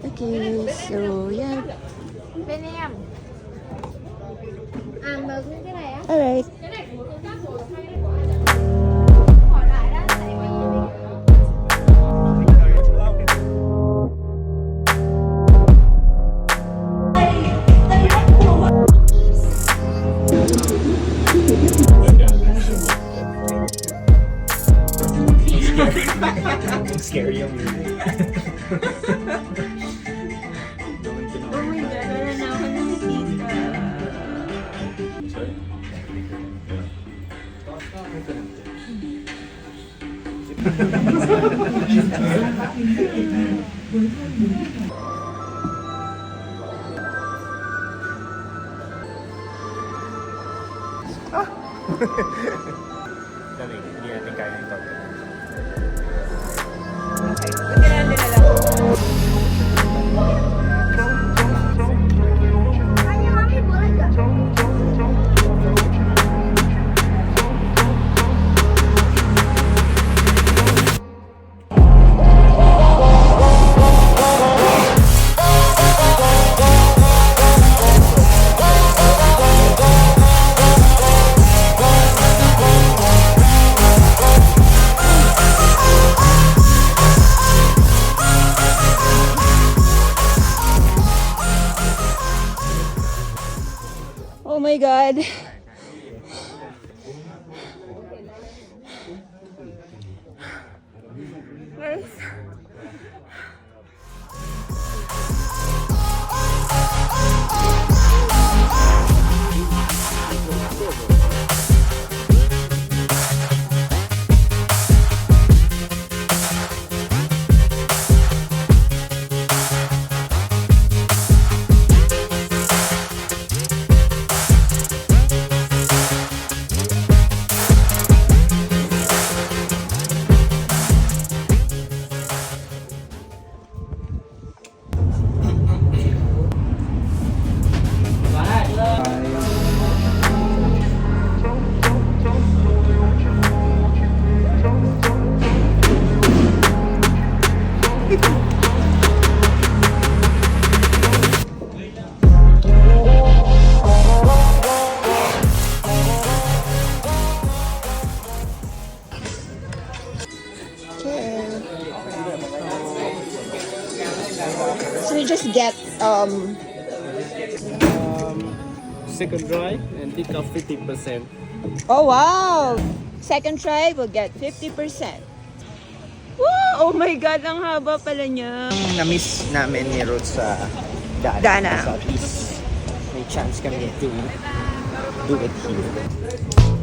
Okay, so yeah. Bên em. À mở cái này á. Alright. Cái này của công tác rồi hay hỏi lại đó tại vì Scary yung Oh my God, wala na ako nakikita. dali, hindi natin kaya ito. Kayaknya mami boleh gak? Oh my God. Guys. So we just get Second try and take off 50%. oh wow! Second try, we'll get 50%. Wow! Oh my God, ang haba pala niya. Na-miss namin ni Ruth sa Dana. So at least may chance kami to do it here.